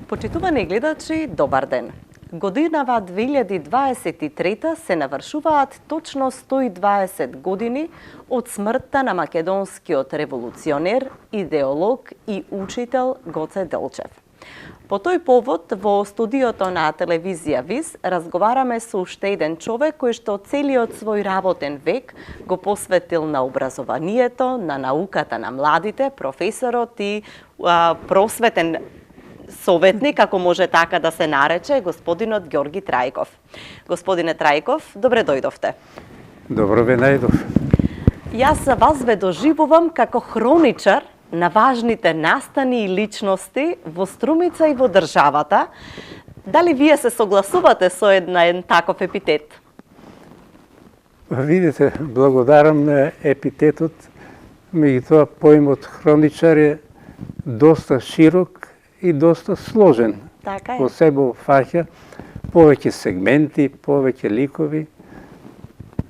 Почитувани гледачи, добар ден! Годинава 2023 се навршуваат точно 120 години од смртта на македонскиот револуционер, идеолог и учител Гоце Делчев. По тој повод, во студиото на телевизија ВИС разговараме со уште еден човек кој што целиот свој работен век го посветил на образованието, на науката на младите, професорот и просветен советник, ако може така да се нарече, господинот Ѓорги Трајков. Господине Трајков, добре дојдовте. Добро ве најдов. Јас вас ве доживувам како хроничар на важните настани и личности во Струмица и во државата. Дали вие се согласувате со еден таков епитет? Видите, благодарам на епитетот, меѓутоа поимот хроничар е доста широк и доста сложен. Така е. Во себе фаќа повеќе сегменти, повеќе ликови.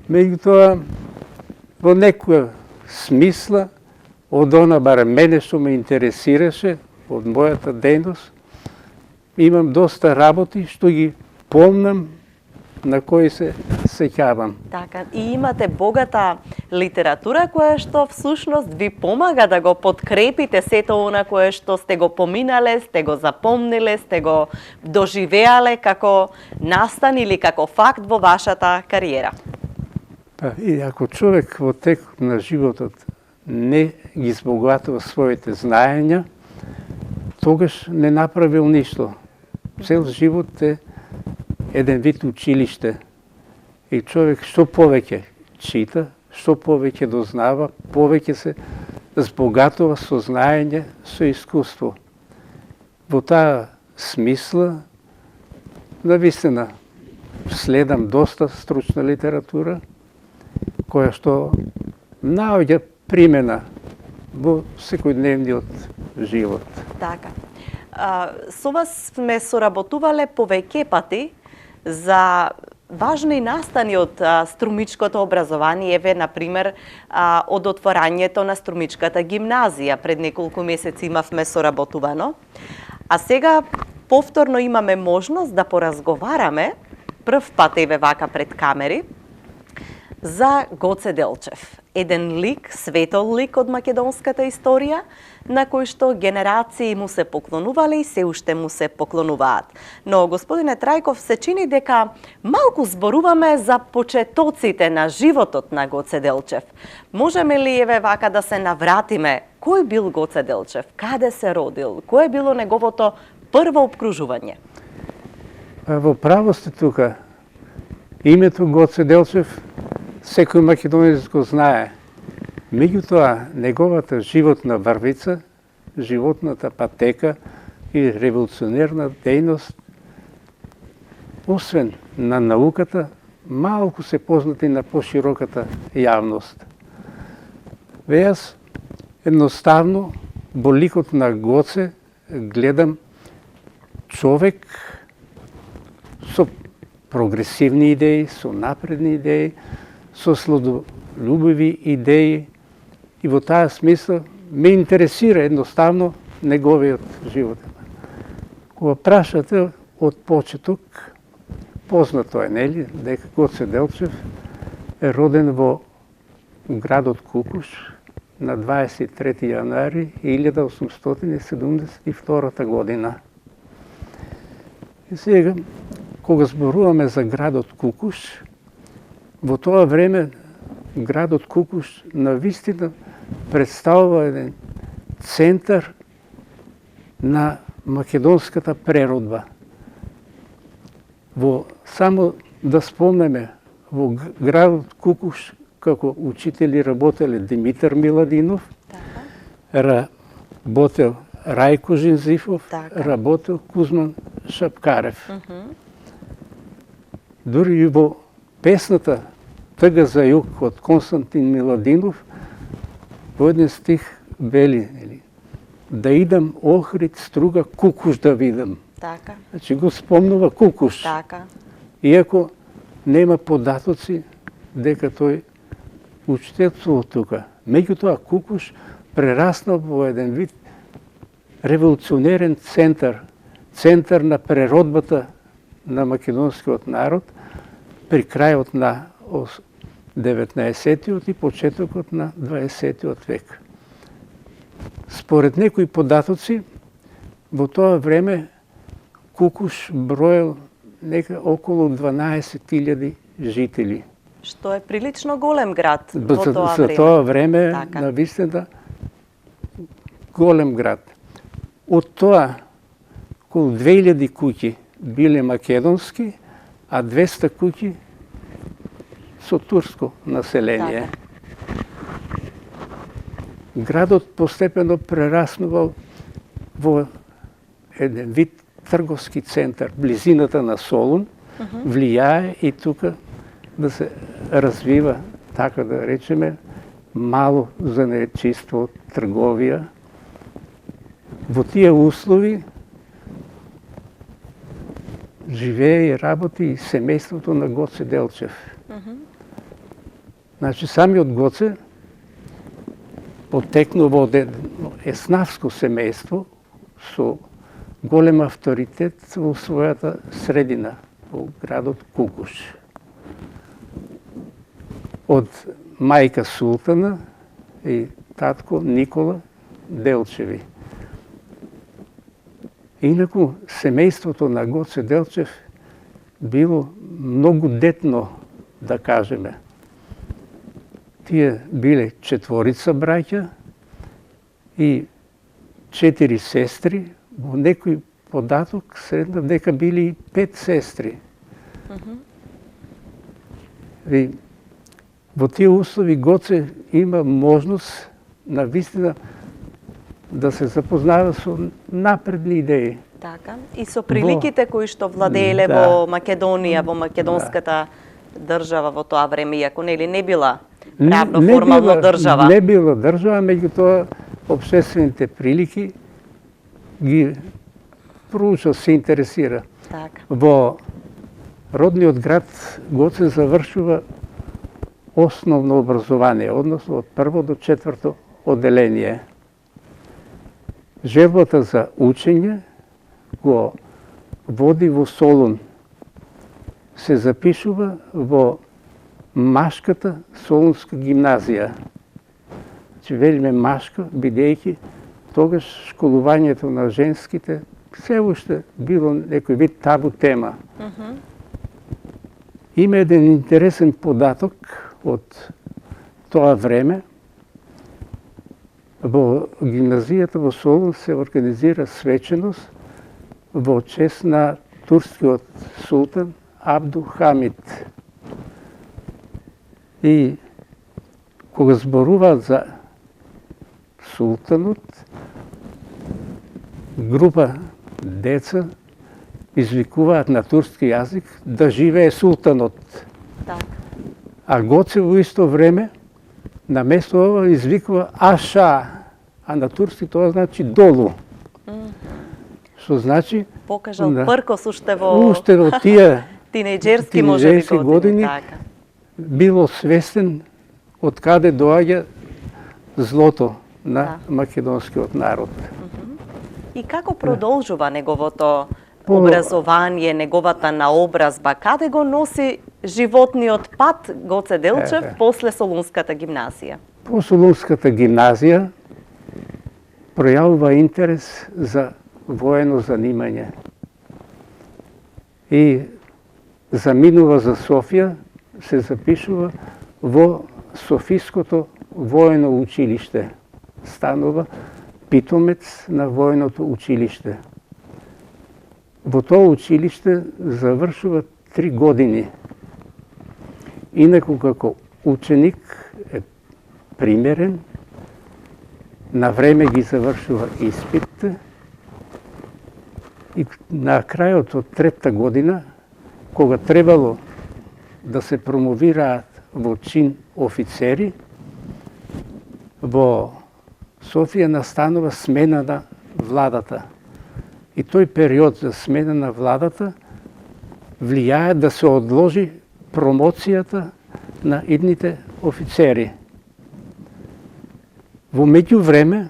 Меѓутоа, во некоја смисла, од она барем мене што ме интересираше, од мојата дејност, имам доста работи што ги помнам, на кои се сеќавам. Така, и имате богата литература која што всушност ви помага да го подкрепите сето она кое што сте го поминале, сте го запомниле, сте го доживеале како настан или како факт во вашата кариера. И ако човек во текот на животот не ги збогатува своите знаења, тогаш не направил ништо. Цел живот е еден вид училиште. И човек што повеќе чита, што повеќе дознава, повеќе се збогатува со знаење, со искуство. Во таа смисла, навистина, следам доста стручна литература, која што наоѓа примена во секојдневниот живот. Така. Со вас сме соработувале повеќе пати за важни настани од струмичкото образование. Еве, например, од отворањето на Струмичката гимназија. Пред неколку месеци имавме соработувано. А сега повторно имаме можност да поразговараме, прв пат еве вака пред камери, за Гоце Делчев. Еден лик, светол лик од македонската историја, на кој што генерации му се поклонувале и се уште му се поклонуваат. Но, господине Трајков, се чини дека малку зборуваме за почетоците на животот на Гоце Делчев. Можеме ли еве вака да се навратиме? Кој бил Гоце Делчев? Каде се родил? Кое било неговото прво обкружување? Во право сте тука. Името Гоце Делчев секој македонец го знае. Меѓутоа, неговата животна врвица, животната патека и револуционерна дејност, освен на науката, малку се познати на пошироката јавност. Јас едноставно во ликот на Гоце гледам човек со прогресивни идеи, со напредни идеи, со слободолюбиви идеи, и во таа смисла ме интересира едноставно неговиот живот. Кога прашате од почеток, познато е, нели, дека Гоце Делчев е роден во градот Кукуш на 23 јануари 1872 година. И сега, кога зборуваме за градот Кукуш, во тоа време градот Кукуш навистина представува еден центар на македонската преродба. Само да спомнеме, во градот Кукуш како учители работеле Димитар Миладинов, работел Рајко Жинзифов, работел Кузман Шапкарев. Дури и во песната Тъга за југ од Константин Миладинов, во еден стих вели, да идам Охрид, Струга, Кукуш да видам. Така. Значи го спомнува Кукуш. Така. Иако нема податоци дека тој учителствува тука. Меѓутоа Кукуш прераснал во еден вид револуционерен центар на преродбата на македонскиот народ при крајот на 19. и почетокот на 20. век. Според некои податоци, во тоа време Кукуш броел нека околу 12.000 жители. Што е прилично голем град во тоа За време. тоа време, Така. навистина, голем град. Од тоа, околу 2000 куќи биле македонски, а 200 куќи со турско население. Така. Градот постепено прераснувал во еден вид трговски центар, близината на Солун, влијае и тука да се развива, така да речеме, мало занаетчиство, трговија. Во тие услови живее и работи и семејството на Гоце Делчев. Значи, самиот Гоце потекнува од еснавско семејство со голем авторитет во својата средина, во градот Кукуш. Од мајка Султана и татко Никола Делчеви. Инаку, семејството на Гоце Делчев било многу детно, да кажеме. Тие биле 4 браќа и 4 сестри, во некој податок средна дека били и 5 сестри. И во тие услови Гоце има можност навистина да се запознава со напредни идеи. Така. И со приликите кои што владееле Да. во Македонија, во македонската држава во тоа време, иако нели не била правно формално држава. Не била држава, меѓутоа општествените прилики ги проуча, се интересира. Така. Во родниот град Гоце завршува основно образование, односно од 1 до 4 одделение. Желбата за учење го води во Солун. Се запишува во машката Солунска гимназија. Значи, велиме машка, бидејќи тогаш школувањето на женските се уште било некој вид табу тема. Има еден интересен податок од тоа време. Во гимназијата во Солун се организира свеченост во чест на турскиот султан Абду Хамид. И кога зборуваат за султанот, група деца извикуваат на турски јазик да живее султанот. Така. А Гоце во исто време на место ова извикува аша, а на турски тоа значи долу. Што значи Покажал Да. пркос уште во уште во тие тинејџерски може би тинејџерски години Така. било свестен од каде доаѓа злото на Да. македонскиот народ. И како продолжува неговото По- образование, неговата наобразба? Каде го носи животниот пат Гоце Делчев после Солунската гимназија? По Солунската гимназија пројавува интерес за воено занимање. И заминува за Софија, се запишува во Софиското воено училиште. Станува питомец на военото училиште. Во тоа училиште завршува 3 години. Инаку како ученик е примерен, на време ги завршува испит и на крајот од 3-та година, кога требало да се промовираат во чин офицери, во Софија настанува смена на владата. И тој период за смена на владата влијае да се одложи промоцијата на идните офицери. Во меѓувреме,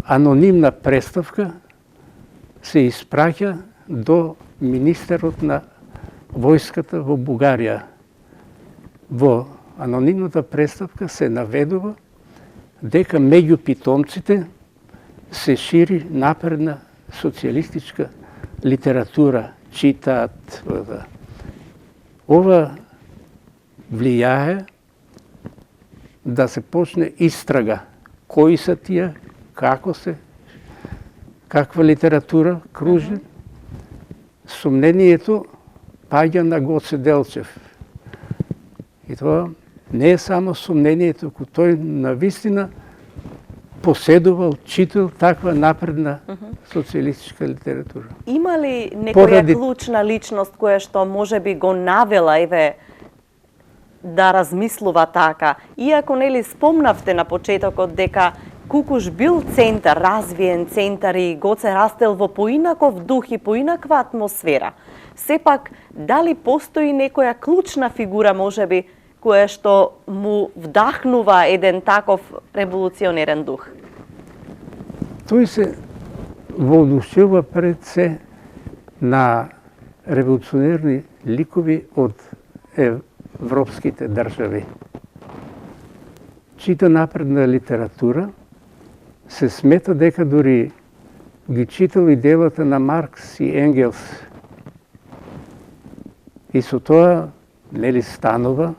анонимна представка се испраќа до министерот на војската во Бугарија. Во анонимната представка се наведува дека меѓу питомците се шири напредна социјалистичка литература, читаат. Ова влијае да се почне истрага. Кои се тие, како се, каква литература кружи. Сомнението паѓа на Гоце Делчев. И тоа не е само сомнението, кој тој навистина поседувал, читал таква напредна социјалистичка литература. Има ли некоја клучна личност која што може би го навела да размислува така? Иако нели спомнавте на почетокот дека Кукуш бил центар, развиен центар и Гоце растел во поинаков дух и поинаква атмосфера. Сепак, дали постои некоја клучна фигура, можеби, која што му вдахнува еден таков револуционерен дух? Тој се воодушевува пред се на револуционерни ликови од европските држави. Чита напредна литература, се смета дека дури ги читал и делата на Маркс и Енгелс. И со тоа нели станува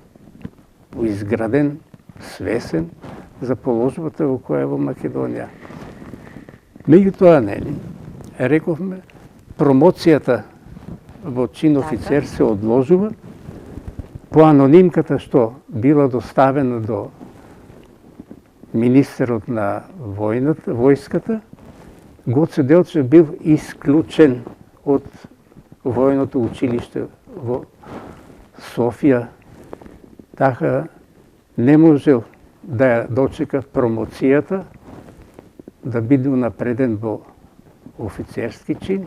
изграден, свесен за положбата во која е во Македонија. Меѓутоа, нели, рековме, промоцијата во чин офицер се одложува по анонимката што била доставена до министерот на војската. Гоце Делчев бил исклучен од војното училиште во Софија. Така не можел да ја дочека промоцијата, да биде унапреден во офицерски чин.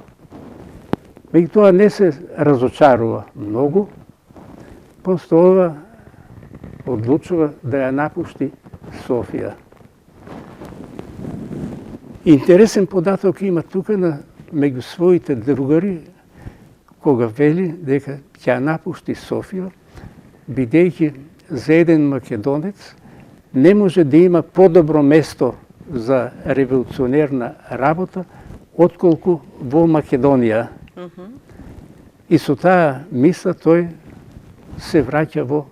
Меѓутоа не се разочарува многу, после ова одлучува да ја напушти Софија. Интересен податок има тука меѓу своите другари, кога вели дека ќе напушти Софија, бидејќи за еден македонец не може да има подобро место за револуционерна работа, отколку во Македонија. И со таа мисла тој се враќа во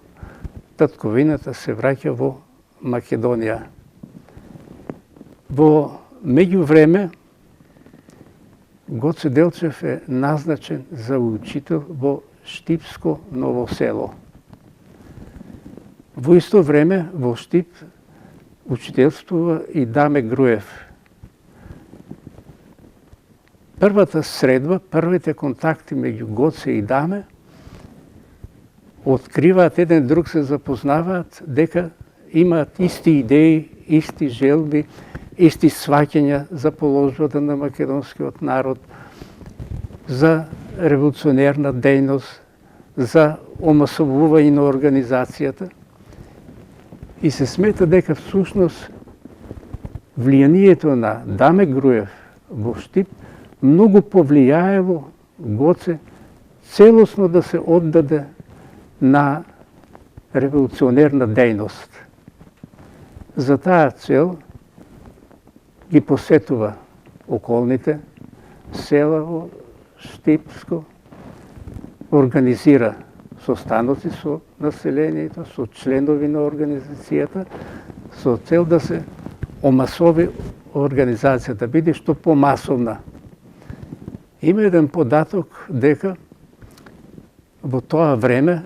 татковината, се враќа во Македонија. Во меѓувреме, Гоце Делчев е назначен за учител во Штипско Ново село. Во исто време во Штип учителствува и Даме Груев. Првата средба, првите контакти меѓу Гоце и Даме откриваат еден друг, се запознаваат дека имаат исти идеи, исти желби, исти сваќања за положбата на македонскиот народ, за револуционерна дејност, за омасовување на организацијата. И се смета дека всушност влијанието на Даме Груев во Штип многу повлијаело Гоце целосно да се оддаде на револуционерна дејност. За таа цел ги посетува околните села во Штипско, организира состаноци со населението, со членови на организацијата, со цел да се омасови организацијата, биде што помасовна. Има еден податок дека во тоа време,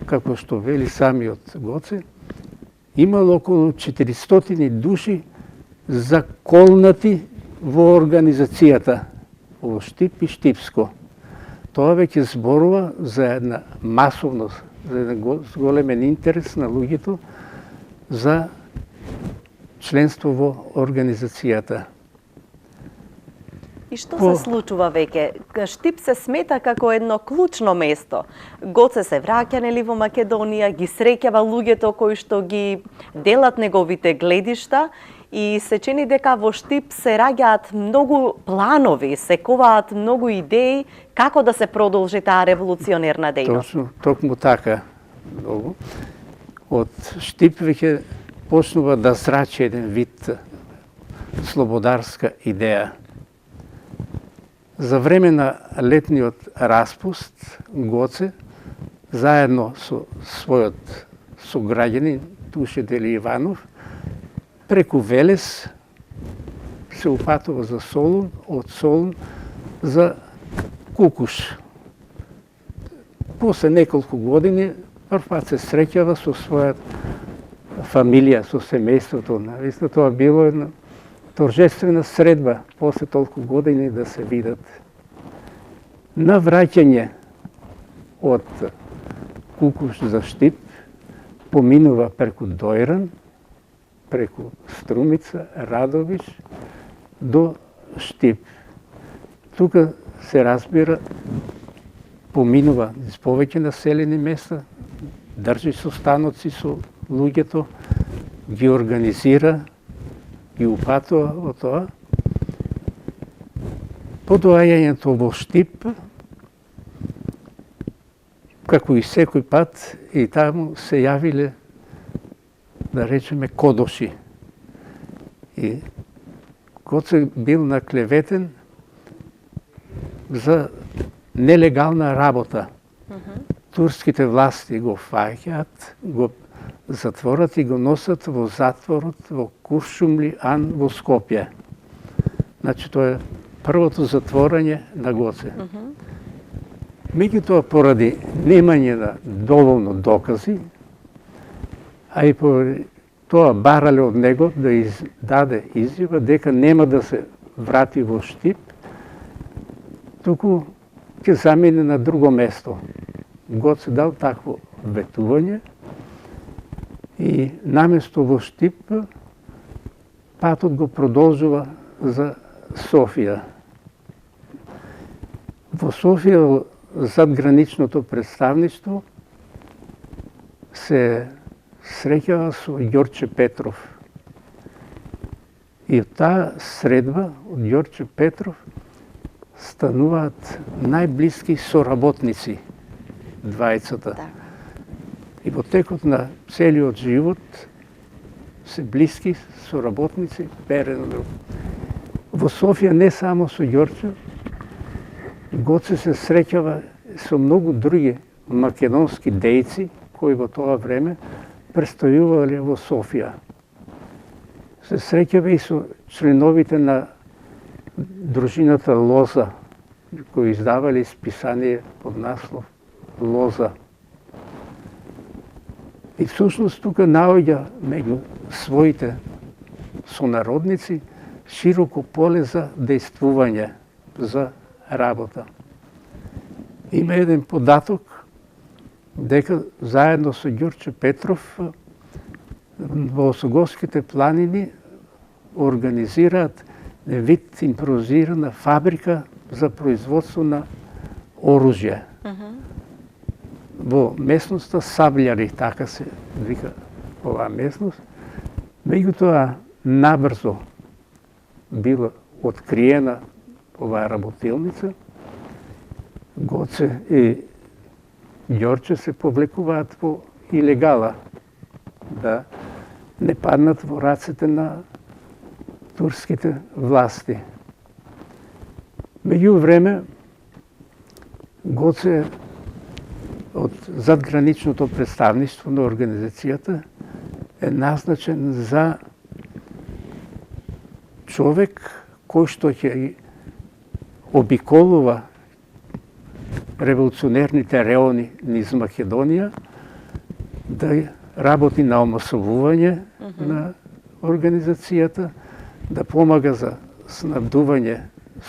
како што вели самиот Гоце, имало околу 400 души заколнати во организацијата во Штип и Штипско. Тоа веќе зборува за една масовност, за еден големен интерес на луѓето за членство во организацијата. И што се случува веќе? Штип се смета како едно клучно место. Гоце се враќа нели во Македонија, ги среќава луѓето кои што ги делат неговите гледишта и се чини дека во Штип се раѓаат многу планови, се коваат многу идеи како да се продолжи таа револуционерна дејност. Точно, токму така. Многу. Од Штип веќе почнува да зрачи еден вид слободарска идеја. За време на летниот распуст Гоце, заедно со својот сограѓанин Туше Дели Иванов, преку Велес се упатува за Солун, од Солун за Кукуш. После неколку години првпат се среќава со својата фамилија, со семејството. Навистина тоа било една торжествена средба после толку години да се видат. На враќање од Кукуш за Штип поминува преку Дојран, преку Струмица, Радовиш до Штип. Тука се разбира поминува низ повеќе населени места, држи состаноци со луѓето, ги организира, ги упатува во тоа. По доаѓањето во Штип, како и секој пат, и таму се јавиле, да речеме, кодоши. И Гоце бил наклеветен за нелегална работа. Турските власти го фаќаат, го затворат и го носат во затворот во Куршумли Ан во Скопје. Значи, тоа е првото затворање на Гоце. Меѓутоа, поради немање на доволно докази, а и поради тоа барале од него да даде изјава дека нема да се врати во Штип, туку ќе замине на друго место. Гоце дал такво ветување и наместо во Штип патот го продолжува за Софија. Во Софија, задграничното представништво, се среќава со Ѓорче Петров. И од таа средба од Ѓорче Петров стануваат најблиски соработници двајцата. И во текот на целиот живот се блиски соработници перен од друг. Во Софија не само со Ѓорче, Гоце се среќава со многу други македонски дејци кои во тоа време престојувале во Софија. Се среќава и со членовите на дружината Лоза, кои издавале списание под наслов Лоза. И всушност тука наоѓа меѓу своите сонародници широко поле за дејствување, за работа. Има еден податок дека заедно со Ѓорче Петров во Осоговските планини организираат вид импровизирана фабрика за производство на оружје. Во местноста Саблјари, така се вика оваа местност. Меѓутоа, набрзо била откриена оваа работилница. Гоце и Ѓорче се повлекуваат во илегала, да не паднат во рацете на турските власти. Меѓу време, Гоце од задграничното представништво на организацијата е назначен за човек кој што ќе обиколува револуционерните реони низ Македонија, да работи на омасовување на организацијата, да помага за снабдување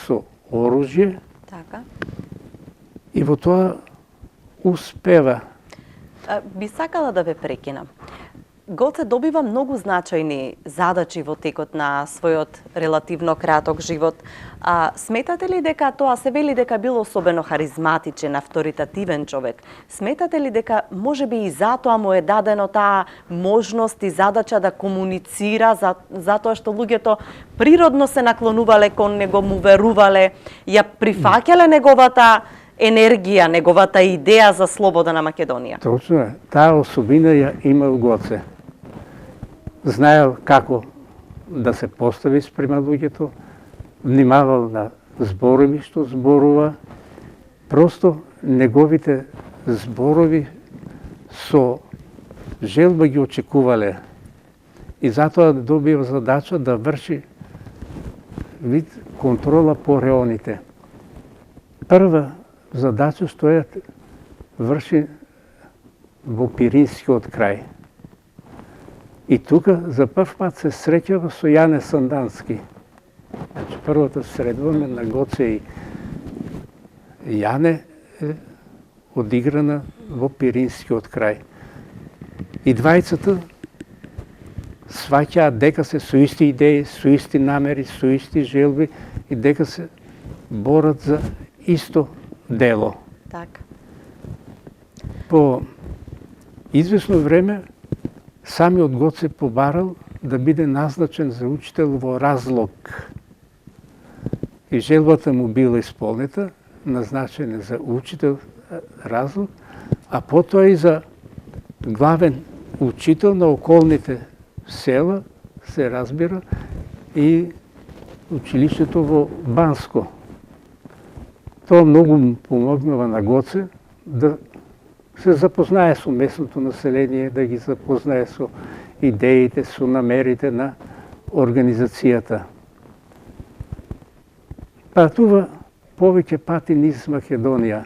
со оружје. Така. И во тоа успева. Би сакала да ве прекинам. Гоце добива многу значајни задачи во текот на својот релативно краток живот. Сметате ли дека тоа се вели дека бил особено харизматичен, авторитативен човек? Сметате ли дека можеби и затоа му е дадено таа можност и задача да комуницира, затоа што луѓето природно се наклонувале кон него, му верувале, ја прифаќале неговата енергија, неговата идеја за слобода на Македонија? Точно е. Таа особина ја имал Гоце. Знаел како да се постави спрема луѓето, внимавал на зборови што зборува. Просто неговите зборови со желба ги очекувале. И затоа добива задача да врши вид контрола по реоните. Прва задача што ја врши во Пиринскиот крај. И тука за прв пат се среќава со Јане Сандански. Значи, првата средба на Гоце и Јане е одиграна во Пиринскиот крај. И двајцата сваќаат дека се со исти идеи, со исти намери, со исти желби и дека се борат за исто дело. Така. По извесно време самиот Гоце побарал да биде назначен за учител во Разлог. И желбата му била исполнета, назначен е за учител Разлог, а потоа и за главен учител на околните села, се разбира, и училиштето во Банско. Тоа многу му помогнува на Гоце да се запознае со местното население, да ги запознае со идеите, со намерите на организацијата. Патува повеќе пати низ Македонија.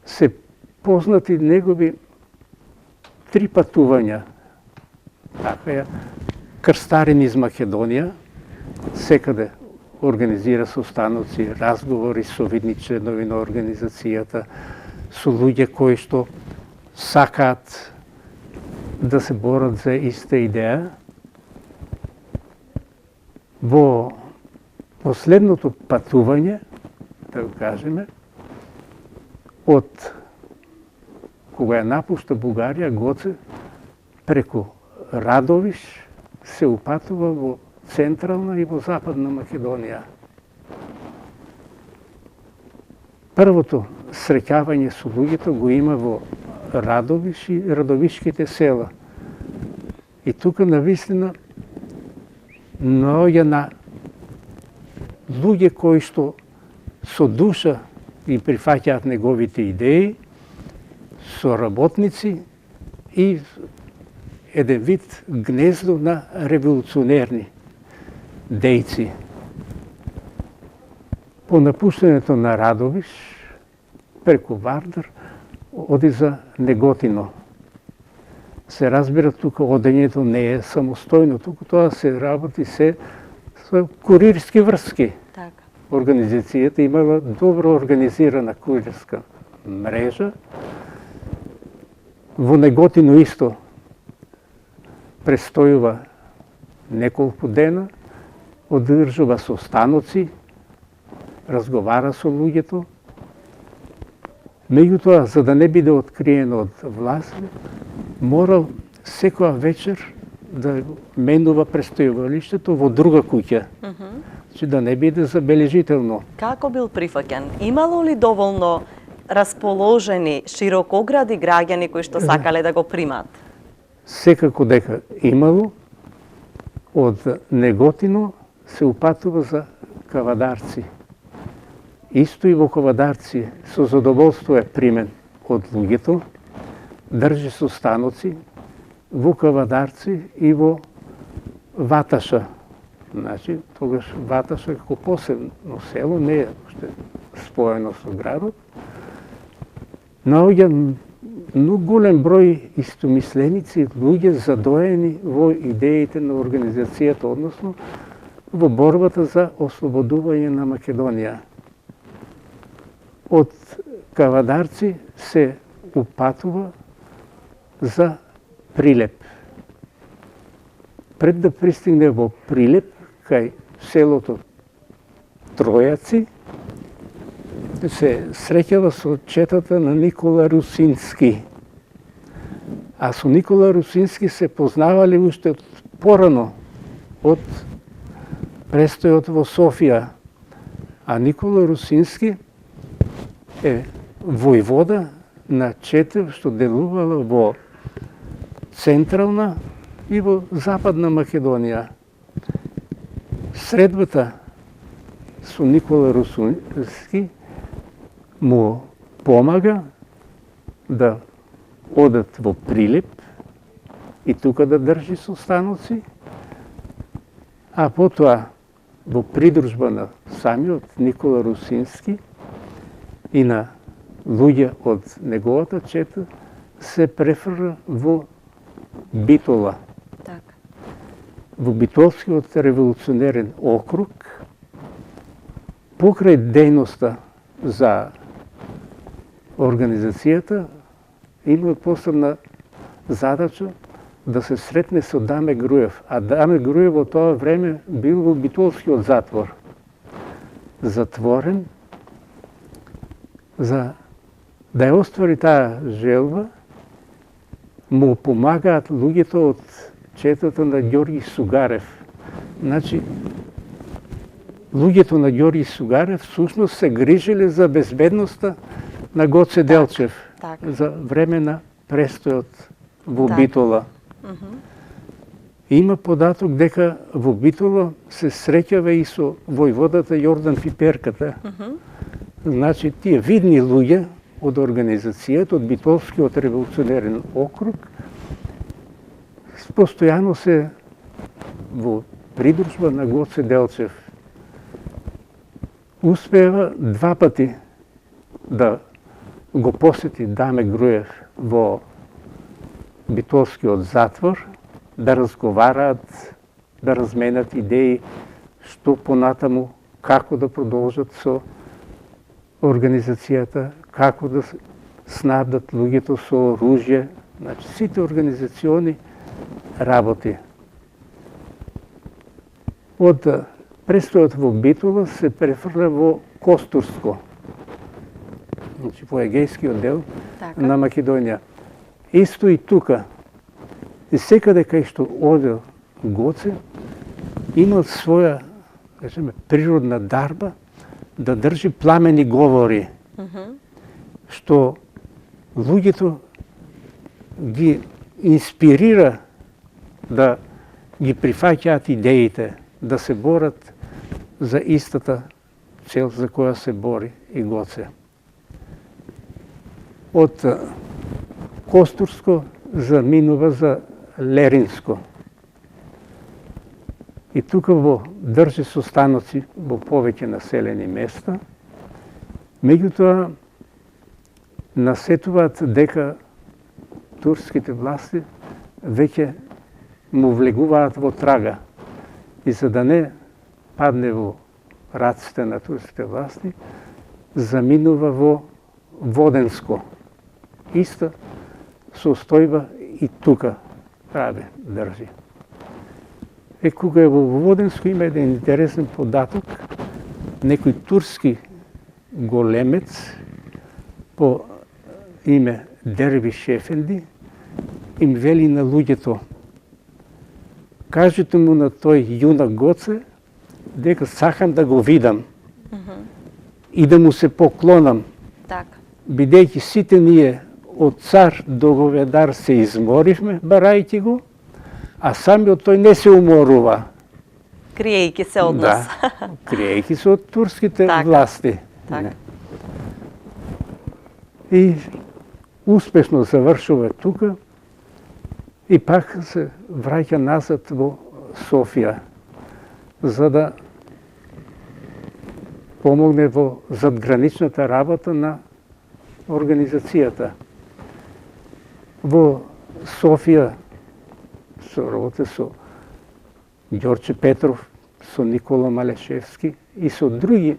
Се познати негови 3 патувања. Така ја крстари низ Македонија, секаде организира состаноци, разговори со видни членови на организацијата, со луѓе кои што сакаат да се борат за иста идеја. Во последното патување, да го кажеме, од кога ја напушта Бугарија, Гоце преку Радовиш се упатува во Централна и во Западна Македонија. Првото среќавање со луѓето го има во Радовиш и Радовишките села. И тука навистина наоѓа на луѓе кои што со душа ги прифаќаат неговите идеи, со работници и еден вид гнездо на револуционерни дејци. По напуштањето на Радовиш, преку Вардар, оди за Неготино. Се разбира, тука одењето не е самостојно, тука тоа се работи се со курирски врски. Така. Организацијата имала добро организирана курирска мрежа. Во Неготино исто престојува неколку дена, одржува состаноци, разговара со луѓето. Меѓутоа, за да не биде откриен од власт, морал секоја вечер да менува престојувалиштето во друга куќа, че да не биде забележително. Како бил прифаќан? Имало ли доволно расположени, широкогради граѓани кои што сакале да го примат? Секако дека имало, од Неготино се упатува за Кавадарци. Исто и во Кавадарци со задоволство е примен од луѓето, држи состаноци во Кавадарци и во Ваташа. Значи, тогаш Ваташа како посебно село, не е уште споено со градот, наоѓа многу голем број истомисленици, луѓе задоени во идеите на организацијата, односно во борбата за ослободување на Македонија. Од Кавадарци се упатува за Прилеп. пред да пристигне во Прилеп, кај селото Тројаци, се среќава со четата на Никола Русински. А со Никола Русински се познавали уште порано од престојот во Софија. А Никола Русински е војвода на Четев, што делувала во Централна и во Западна Македонија. Средбата со Никола Русински му помага да одат во Прилеп и тука да држи состаноци, а потоа во придружба на самиот Никола Русински и на луѓе од неговата чета се префрла во Битола. Така. Во Битолскиот револуционерен округ, покрај дејноста за организацијата, има посебна задача да се сретне со Даме Груев. А Даме Груев во тоа време бил во Битолскиот затвор. Затворен за да ја оствари таа желба, му помагаат луѓето од четата на Ѓорги Сугарев. Значи, луѓето на Ѓорги Сугарев всушност се грижеле за безбедноста на Гоце Делчев за време на престојот во Битола. Има податок дека во Битола се среќава и со војводата Јордан Пиперката. Значи, тие видни луѓе од организацијата, од Битолскиот револуционерен округ, постојано се во придружба на Гоце Делчев. Успева два пати да го посети Даме Груев во Битолскиот затвор, да разговараат, да разменат идеи што понатаму, како да продолжат со организацијата, како да снабдат луѓето со оружје, значи сите организациони работи. Од престојот во Битола се префрля во Костурско, значи во егејскиот дел на Македонија. Исто и тука. И секаде кај што одел Гоце, имал своја, кажеме, природна дарба да држи пламени говори, што луѓето ги инспирира да ги прифаќаат идеите, да се борат за истата цел за која се бори и Гоце. Од Костурско заминува за Леринско. И тука држи состаноци во повеќе населени места. Меѓутоа, насетуваат дека турските власти веќе му влегуваат во трага. И за да не падне во раците на турските власти, заминува во Воденско. Иста состојба и тука држи. Кога е во Воденско има еден интересен податок. Некој турски големец по име Дервиш Ефенди им вели на луѓето: кажете му на тој јунак Гоце дека сакам да го видам и да му се поклонам, бидејќи сите ние од цар до говедар се изморивме барајќи го, а самиот тој не се уморува. Криејќи се од нас. Да, криејќи се од турските власти. И успешно завршува тука и пак се враќа назад во Софија, за да помогне во задграничната работа на организацијата. Во Софија соработа со Ѓорче Петров, со Никола Малешевски и со други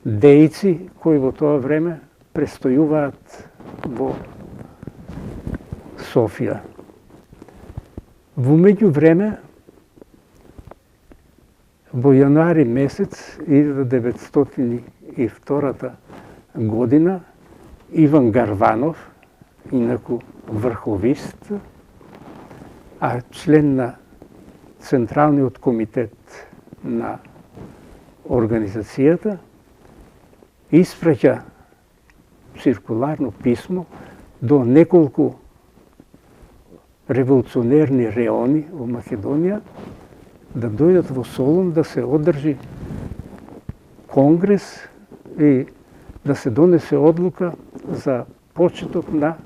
дејци кои во тоа време престојуваат во Софија. Во меѓувреме, Во јануари месец 1902 година Иван Гарванов, инаку врховист, а член на Централниот комитет на организацијата, испраќа циркуларно писмо до неколку револуционерни реони во Македонија да дојдат во Солун да се одржи конгрес и да се донесе одлука за почеток на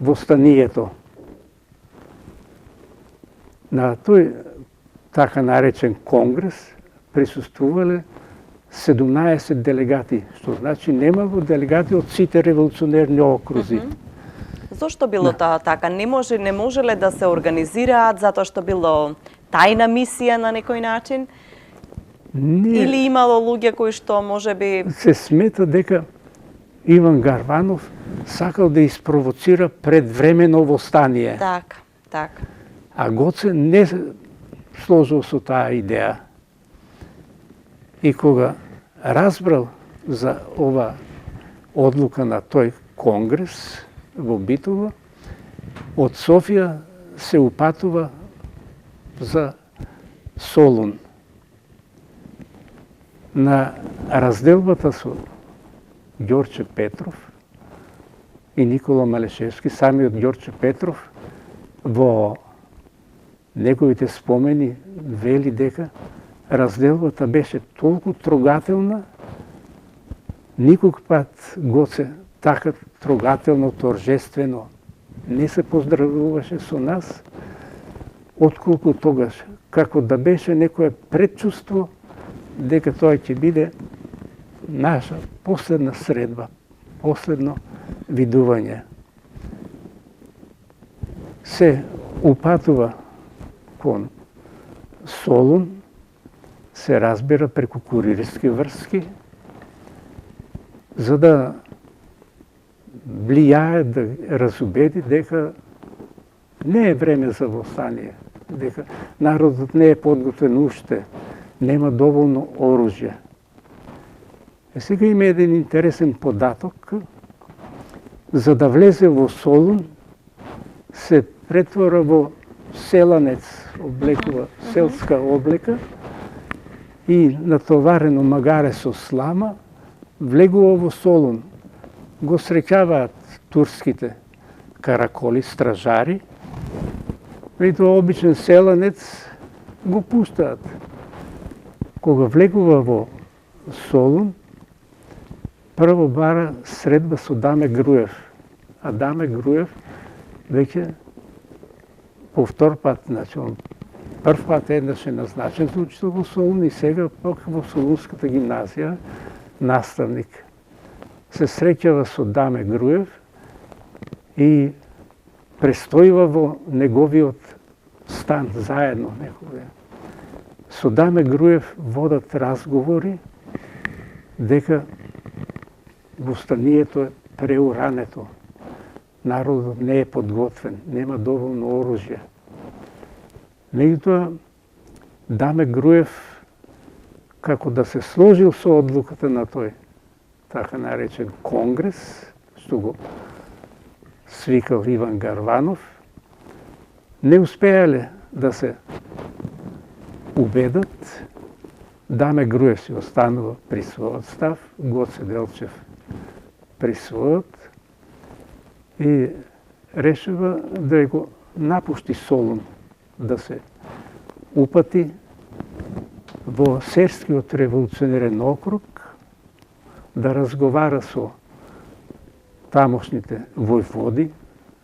востанието. На тој така наречен конгрес присуствувале 17 делегати, што значи немало делегати од сите револуционерни окрузи. Зошто било тоа така? Не можеле да се организираат затоа што било тајна мисија на некој начин? Или имало луѓе кои што можеби се смета дека Иван Гарванов сакал да испровоцира предвремено востание. Так. А Гоце не сложил со таа идеја. И кога разбрал за ова одлука на тој конгрес во Битола, од Софија се упатува за Солун. На разделбата со Ѓорче Петров и Никола Малешевски, самиот Ѓорче Петров во неговите спомени вели дека разделбата беше толку трогателна, никог пат Гоце така трогателно, торжествено не се поздравуваше со нас, отколку тогаш, како да беше некое предчувство дека тоа ќе биде наша последна средба, последно видување. Се упатува кон Солун, се разбира преку курирски врски, за да влијае, да разубеди дека не е време за востание, дека народот не е подготвен уште, нема доволно оружје. Сега има еден интересен податок. За да влезе во Солун, се претвора во селанец, облекува селска облека и натоварено магаре со слама, влегува во Солун. Го среќаваат турските караколи, стражари, и тоа обичен селанец го пуштаат. Кога влегува во Солун, прво бара средба со Даме Груев. А Даме Груев веќе по втор пат, значи он прв пат еднаш е назначен за учител во Солун и сега пак во Солунската гимназија наставник. Се среќава со Даме Груев и престојува во неговиот стан заедно некој. Со Даме Груев водат разговори дека востанието е преурането. Народот не е подготвен, нема доволно оружје. Меѓутоа, Даме Груев, како да се сложил со одлуката на тој така наречен конгрес, што го свикал Иван Гарванов, не успеале да се убедат. Даме Груев си останува при својот став, Гоце Делчев при својот и решава да го напушти Солун, да се упати во Серскиот револуционерен округ, да разговара со тамошните војводи,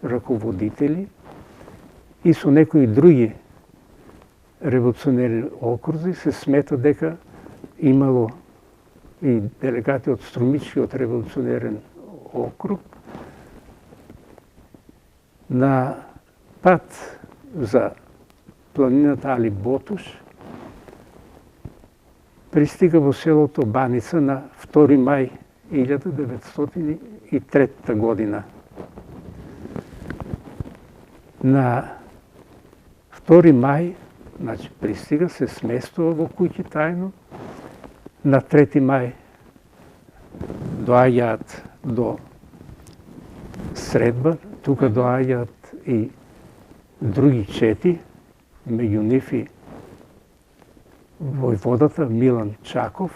раководители и со некои други револуционерни окрузи. Се смета дека имало и делегати од Струмичкиот револуционерен округ. На пат за планината Али Ботуш пристига во селото Баница на 2 мај 1903 година. На 2 мај Значи, пристига, се сместува во куќи тајно. На 3 мај доаѓаат до средба. Тука доаѓаат и други чети, меѓу нив и војводата Милан Чаков,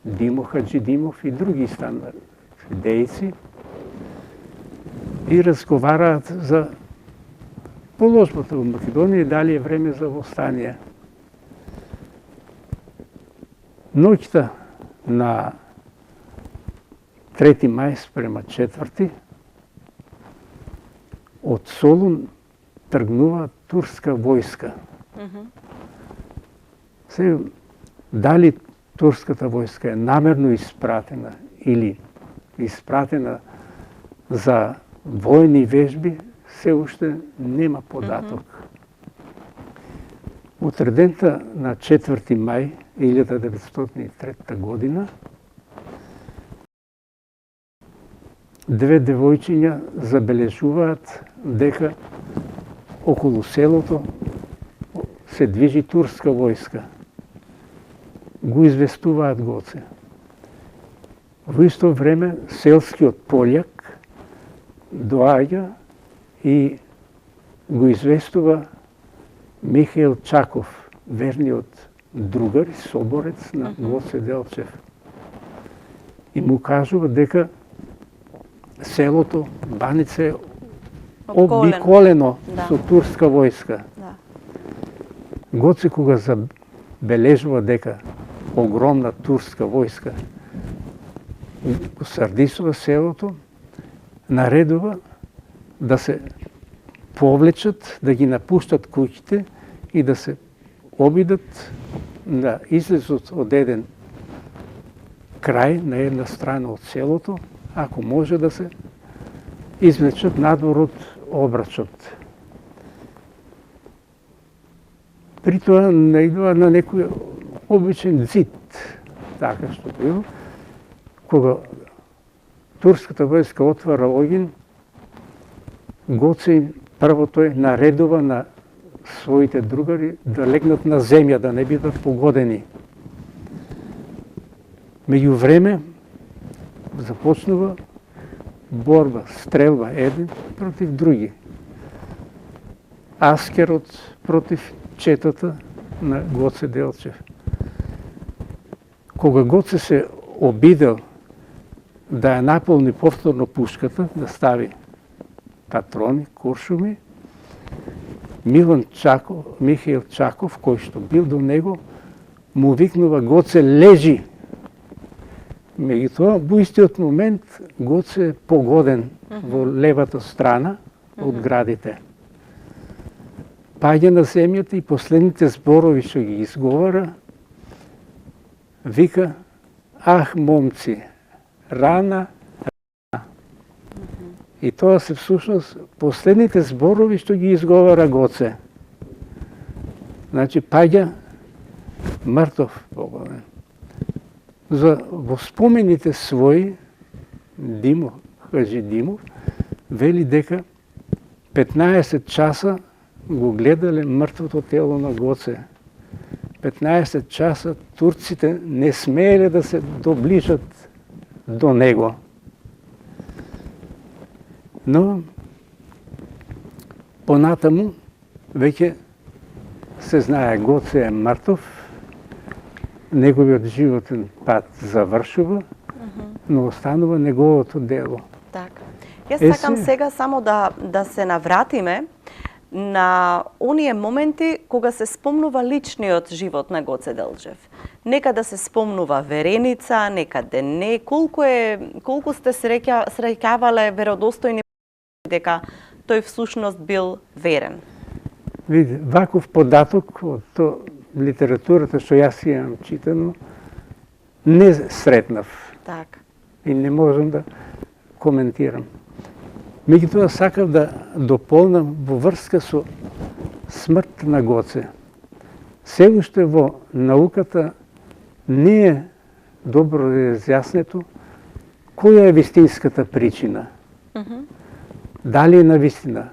Димо Хаджидимов и други дејци, и разговараат за положбата во Македонија и дали е време за востание. Ноќта на 3 мај спрема 4 од Солун тргнува турска војска. Се, дали турската војска е намерно испратена или испратена за војни вежби, се уште нема податок. Утредента на 4 мај 1903 година, две девојчиња забележуваат дека околу селото се движи турска војска. Го известуваат Гоце. Во исто време селскиот пољак доаѓа и го известува Михаил Чаков, верниот другар и соборец на Гоце Делчев. И му кажува дека селото Баница е обиколено со турска војска. Гоце кога забележува дека огромна турска војска го сардисува селото, наредува да се повлечат, да ги напуштат куќите и да се обидат да излезат од еден крај, на една страна од селото, ако може да се извлечат надвор од обрачот. При тоа наидува на некој обичен зид, така што било. Кога турската војска отвара огин, Гоце прво тој наредува на своите другари да легнат на земја, да не бидат погодени. Меѓу време започнува борба, стрелба еден против други. Аскерот против четата на Гоце Делчев. Кога Гоце се обидел да ја наполни повторно пушката, да стави патрони, куршуми, Михаил Чаков, кој што бил до него, му викнува: Гоце, лежи! Меѓутоа, во истиот момент, Гоце е погоден во левата страна од градите. Паѓа на земјата и последните зборови што ги изговара, вика: ах, момци, рана, рана. И тоа се всушност последните зборови што ги изговара Гоце. Значи, паѓа мртов, погоден. За во спомените своји, Димо Хаджидимов вели дека 15 часа го гледале мртвото тело на Гоце. 15 часа турците не смееле да се доближат до него. Но понатаму веќе се знае, Гоце е мртов, неговиот животен пат завршува, но останува неговото дело. Така. Јас сакам сега само да се навратиме на оние моменти кога се спомнува личниот живот на Гоце Делчев. Некаде се спомнува вереница, некаде не. Колку сте среќавале веродостојни дека тој всушност бил верен? Види, ваков податок од литературата што јас имам читано, не сретнав. Так. И не можам да коментирам. Меѓутоа сакав да дополнам во врска со смрт на Гоце. Се уште во науката не е добро изјаснето која е вистинската причина. Дали е навистина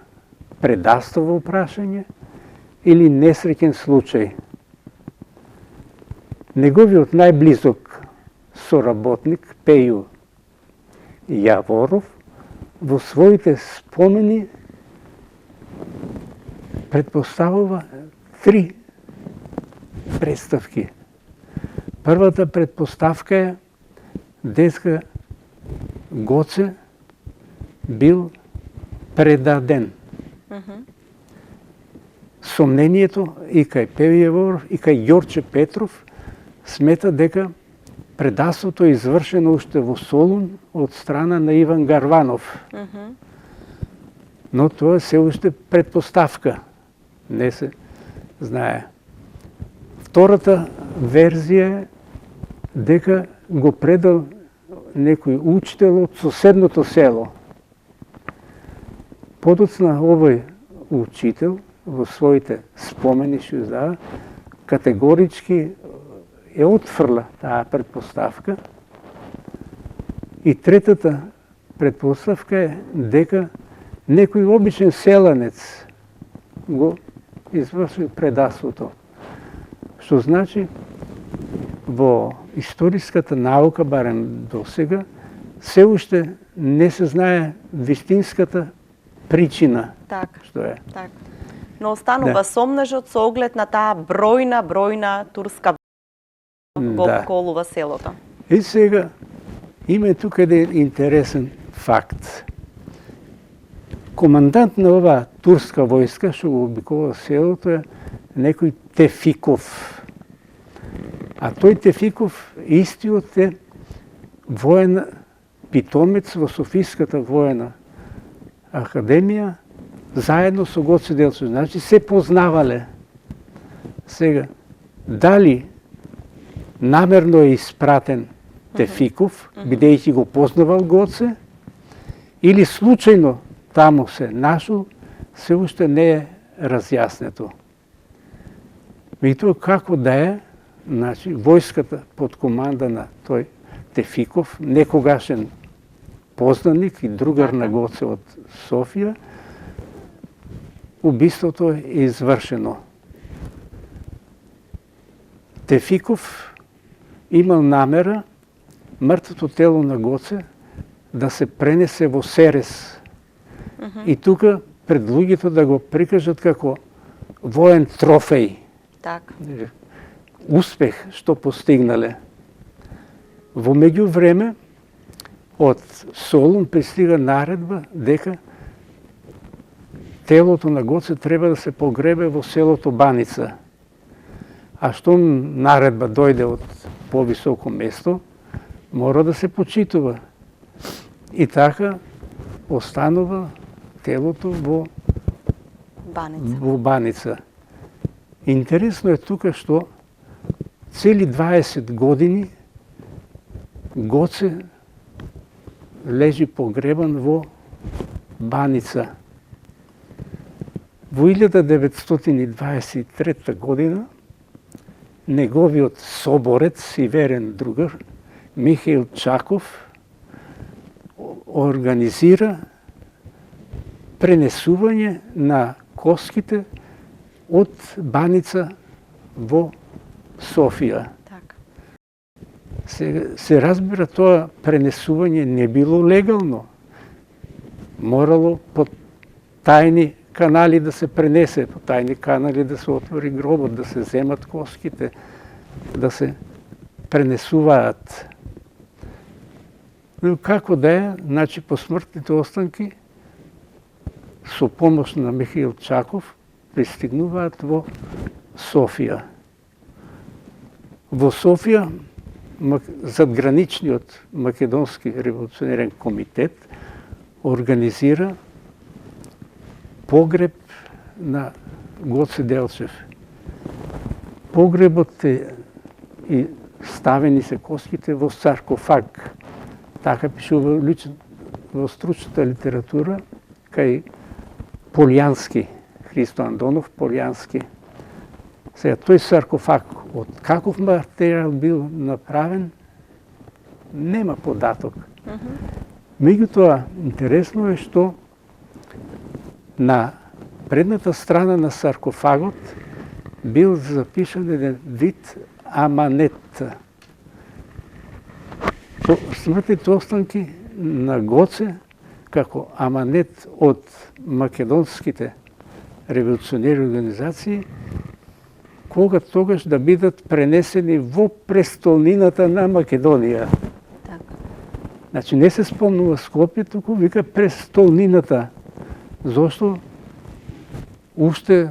предастово прашање или несреќен случај. Неговиот најблизок соработник Пеју Јаворов во своите спомени предпоставува 3 представки. Првата предпоставка е дека Гоце бил предаден. Сомнението и кај Пеју Јаворов и кај Ѓорче Петров смета дека предавството е извршено уште во Солун од страна на Иван Гарванов. Но тоа е се уште предпоставка. Не се знае. Втората верзија е дека го предал некој учител од соседното село. Подоцна овој учител во своите спомени што издава категорички е отфрла таа предпоставка. И третата предпоставка е дека некој обичен селанец го изврши предавството. Што значи, во историската наука, барем досега, се уште не се знае вистинската причина. Така. Што е. Така. Но останува сомнежот со оглед на таа бројна турска го обколува селото. И сега има тука еден интересен факт. Командант на оваа турска војска што го обиколува селото е некој Тефиков. А тој Тефиков истиот е воен питомец во Софиската воена академија заедно со Гоце Делчев. Значи се познавале. Сега, дали намерно е испратен Тефиков, бидејќи го познавал Гоце, или случајно таму се нашол, се уште не е разјаснето. Меѓутоа, како да е, значи, војската под команда на тој Тефиков, некогашен познаник и другар на Гоце од Софија, убиството е извршено. Тефиков имал намера мртвото тело на Гоце да се пренесе во Серес. И тука пред луѓето да го прикажат како воен трофеј. Така. Успех што постигнале. Во меѓувреме од Солун пристига наредба дека телото на Гоце треба да се погребе во селото Баница. А што наредба дојде од повисоко место, мора да се почитува. И така останува телото во Баница. Интересно е тука што цели 20 години Гоце лежи погребан во Баница. Во 1923 година неговиот соборец и верен другар Михаил Чаков организира пренесување на коските од Баница во Софија. Така. Се разбира, тоа пренесување не било легално. Морало по тајни канали да се пренесе, по тајни канали да се отвори гробот, да се земат коските, да се пренесуваат. Но како да е, значи по смртните останки со помош на Михаил Чаков пристигнуваат во Софија. Во Софија задграничниот македонски револуционерен комитет организира погреб на Гоце Делчев. Погребот е и ставени се коските во саркофаг. Така пишува во стручната литература кај Полјански, Христо Андонов Полјански. Сега, тој саркофаг од каков материјал бил направен, нема податок. Меѓутоа, интересно е што на предната страна на саркофагот бил запишан еден вид аманет. Смртните останки на Гоце, како аманет од македонските револуционерни организации, кога тогаш да бидат пренесени во престолнината на Македонија. Така. Значи не се спомнува Скопје, туку вика престолнината. Зошто? Уште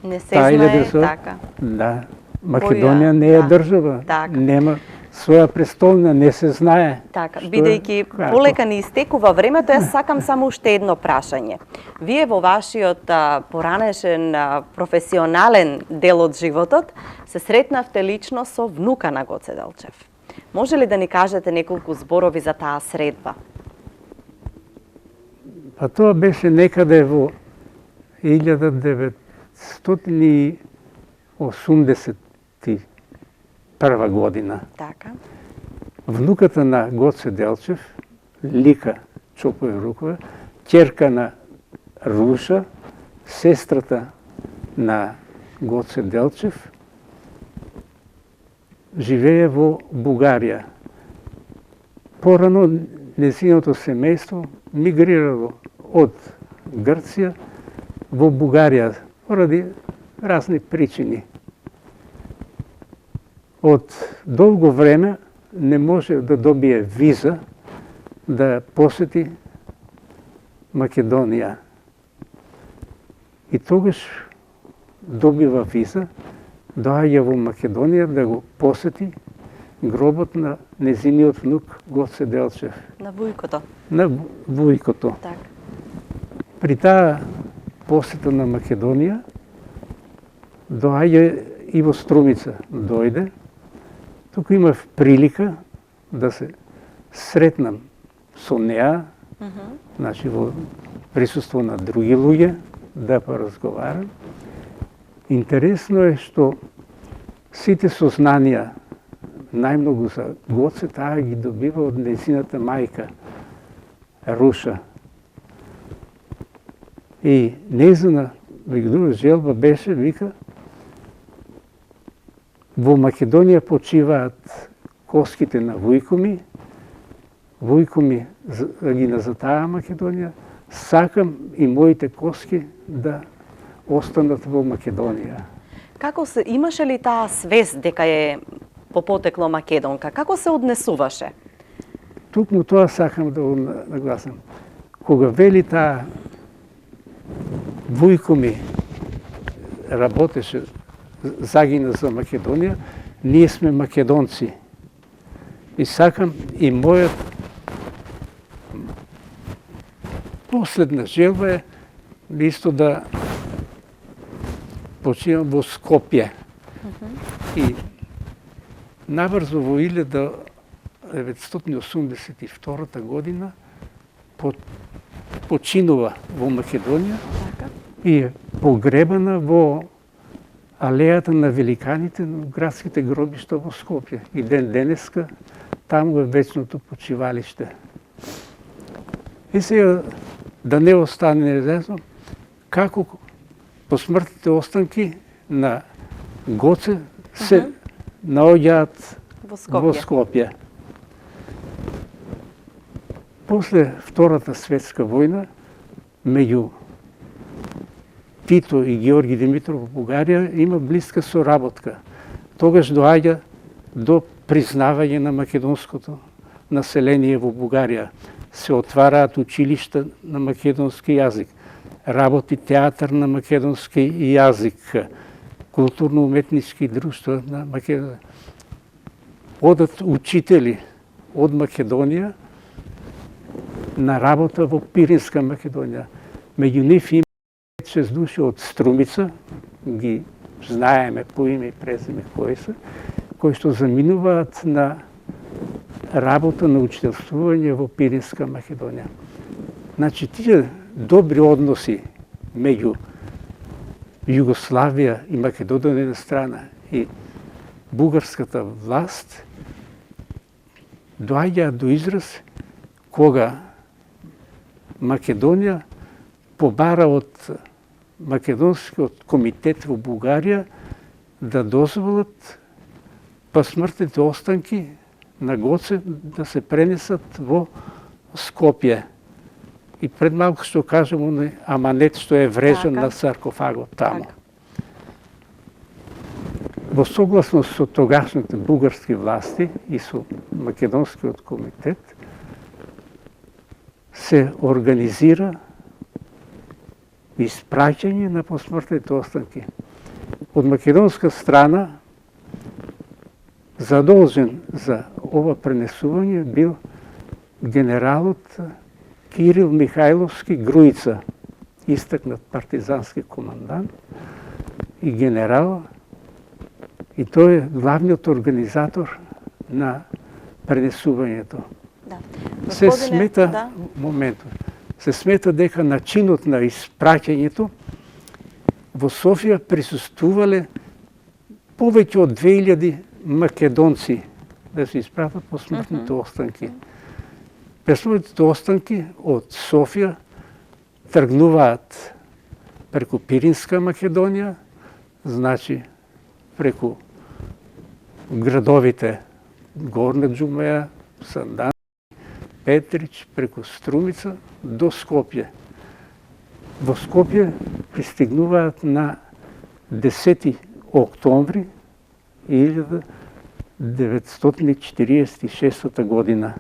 Не се знае така. Да, Македонија не е држава. Така. Нема своја престолна, не се знае. Така, бидејќи полека ни истекува времето, јас сакам само уште едно прашање. Вие во вашиот поранешен професионален дел од животот се сретнавте лично со внука на Гоце Делчев. Може ли да ни кажете неколку зборови за таа средба? Па тоа беше некаде во 1981 година. Така. Внуката на Гоце Делчев, Лика Чопоев-Рукова, ќерка на Руша, сестрата на Гоце Делчев, живее во Бугарија. Порано нејзиното семејство мигрирало од Грција во Бугарија поради разни причини. Од долго време не може да добие виза да посети Македонија. И тогаш добива виза, доаѓа во Македонија да го посети гробот на незиниот внук Гоце Делчев. На Вујкото. На Вујкото. Така. При таа посета на Македонија доаѓа и во Струмица дојде. Туку имав прилика да се сретнам со неа, значи во присуство на други луѓе, да поразговарам. Интересно е што сите сознанија, најмногу за Гоце, таа ги добива од нејзината мајка, Руша. И нејзина желба беше, вика, во Македонија почиваат коските на Вујко ми ги на за таа Македонија, сакам и моите коски да останат во Македонија. Како се имаше ли таа свест дека е по потекло македонка? Како се однесуваше? Тукму тоа сакам да го нагласам. Кога вели таа Вујко ми работеше, загина за Македонија, ние сме македонци. И сакам и мојот последна желба е исто да почивам во Скопје. И набрзо во 1982 година починува во Македонија и е погребана во алејата на великаните на градските гробишта во Скопје. И ден денеска таму е вечното почивалиште. И сега да не остане неизвестно како посмртните останки на Гоце се наоѓаат во Скопје. После Втората светска војна, меѓу Тито и Георги Димитров во Бугарија има блиска соработка. Тогаш доаѓа до признавање на македонското население во Бугарија. Се отвараат училишта на македонски јазик, работи театар на македонски јазик, културно-уметнички друштва на Македонија. Одат учители од Македонија на работа во Пиринска Македонија. Меѓу нив има 6 души од Струмица, ги знаеме по име и презиме кои се, кои што заминуваат на работа на учителствување во Пиринска Македонија. Значи, тие добри односи меѓу Југославија и Македонија на една страна и бугарската власт доаѓаат до израз кога Македонија побара од Македонскиот комитет во Бугарија да дозволат посмртните останки на Гоце да се пренесат во Скопје. И пред малку што кажем, оној аманет што е врежен на саркофагот тамо. Во согласност со тогашните бугарски власти и со Македонскиот комитет се организира испраќање на посмртните останки. Од македонска страна задолжен за ова пренесување бил генералот Кирил Михајловски Груица, истакнат партизански командант и генерал, и тој е главниот организатор на пренесувањето. Да. Се смета, се смета дека начинот на испраќањето во Софија присуствувале повеќе од 2000 македонци да се испратат посмртните останки. Посмртните останки од Софија тргнуваат преку Пиринска Македонија, значи преку градовите Горна Џумеја, Сандан, Петрич, преку Струмица до Скопје. Во Скопје пристигнуваат на 10 октомври 1946 година.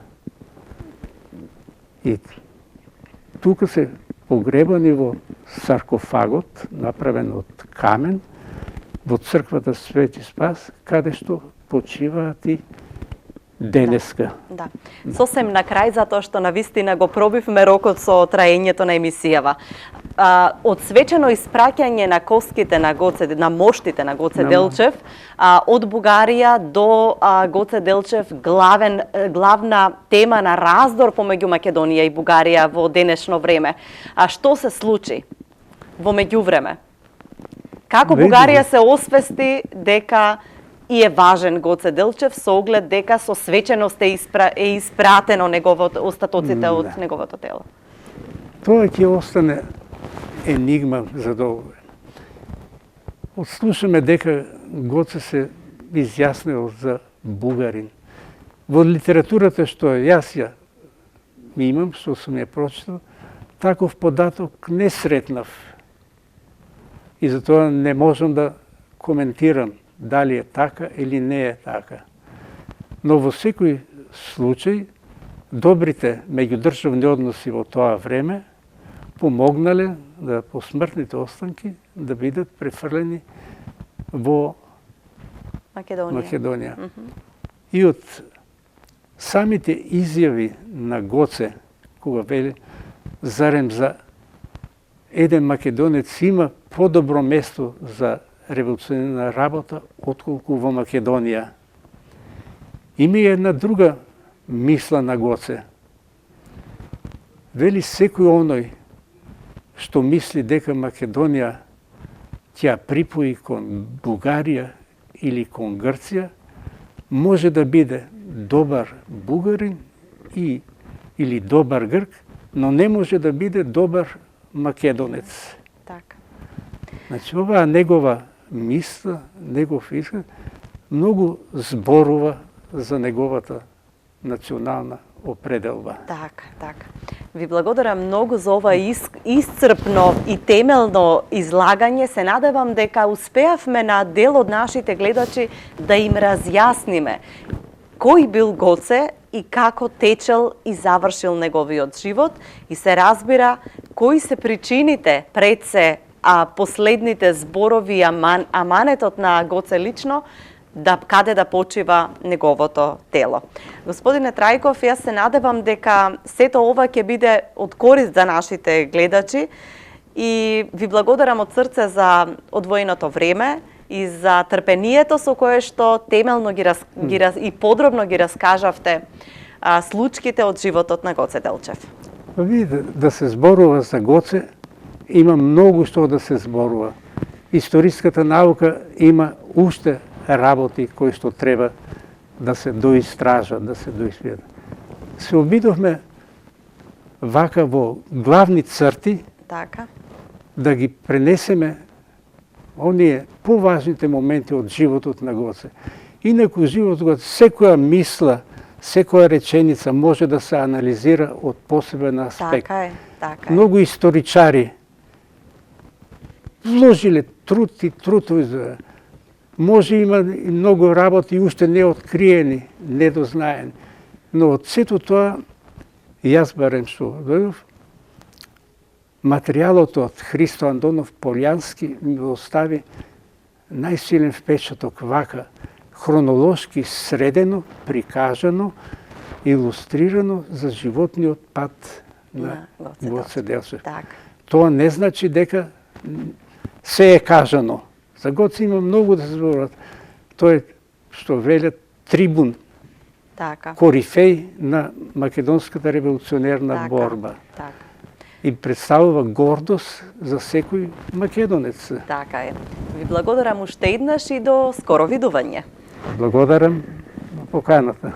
И тука се погребани во саркофагот, направен од камен, во црквата Свети Спас, каде што почиваат и денеска. Да. Сосем на крај, затоа што навистина го пробивме рокот со траењето на емисијава. Од свечено испраќање на коските на Гоце, на моштите на Гоце Делчев, од Бугарија до Гоце Делчев, главна тема на раздор помеѓу Македонија и Бугарија во денешно време. А што се случи во меѓувреме? Како Бугарија се освести дека и е важен Гоце Делчев со оглед дека со свеченост е испратено остатоците од неговото тело? Тоа ќе остане енигма за долго време. Отслушаме дека Гоце се изјаснил за бугарин. Во литературата што јас ја имам, што сум ја прочитал, таков податок не сретнав. И затоа не можам да коментирам дали е така или не е така. Но во секој случај, добрите меѓудржавни односи во тоа време помогнале да посмртните останки да бидат префрлени во Македонија. И од самите изјави на Гоце, кога вели зарем за еден македонец има подобро место за револуционерна работа отколку во Македонија. Има и една друга мисла на Гоце. Вели секој оној што мисли дека Македонија ќе припои кон Бугарија или кон Грција, може да биде добар бугарин или добар грк, но не може да биде добар македонец. Така. Значи, оваа негова мисла, негов исказ, многу зборува за неговата национална определба. Така. Ви благодарам многу за ова исцрпно и темелно излагање. Се надевам дека успеавме на дел од нашите гледачи да им разјасниме кој бил Гоце и како течел и завршил неговиот живот и се разбира кои се причините пред се последните зборови и аманетот на Гоце лично каде да почива неговото тело. Господине Трајков, јас се надевам дека сето ова ќе биде од корист за нашите гледачи и ви благодарам од срце за одвоеното време и за трпението со кое што темелно и подробно ги раскажавте случките од животот на Гоце Делчев. Видите, да се зборува за Гоце, има многу што да се зборува. Историската наука има уште работи кои што треба да се доистражат, да се доиспитат. Се обидовме вака во главни црти Така. да ги пренесеме оние поважните моменти од животот на Гоце. Инаку животот, секоја мисла, секоја реченица може да се анализира од посебен аспект. Така е, така е. Многу историчари вложиле труд и трудови за... Може има и многу работи уште неоткриени, недознаени. Но од сето тоа, јас барем што дојдов, материјалот од Христо Андонов Полјански ми остави најсилен впечаток вака, хронолошки средено, прикажано, илустрирано за животниот пат на Гоце Делчев. Так. Тоа не значи дека се е кажано. За Гоце има многу да се зборат. Тој е, што велят, трибун, Така. корифеј на македонската револуционерна борба. Така. И представува гордост за секој македонец. Така е. Ви благодарам уште еднаш и до скоро видување. Благодарам на поканата.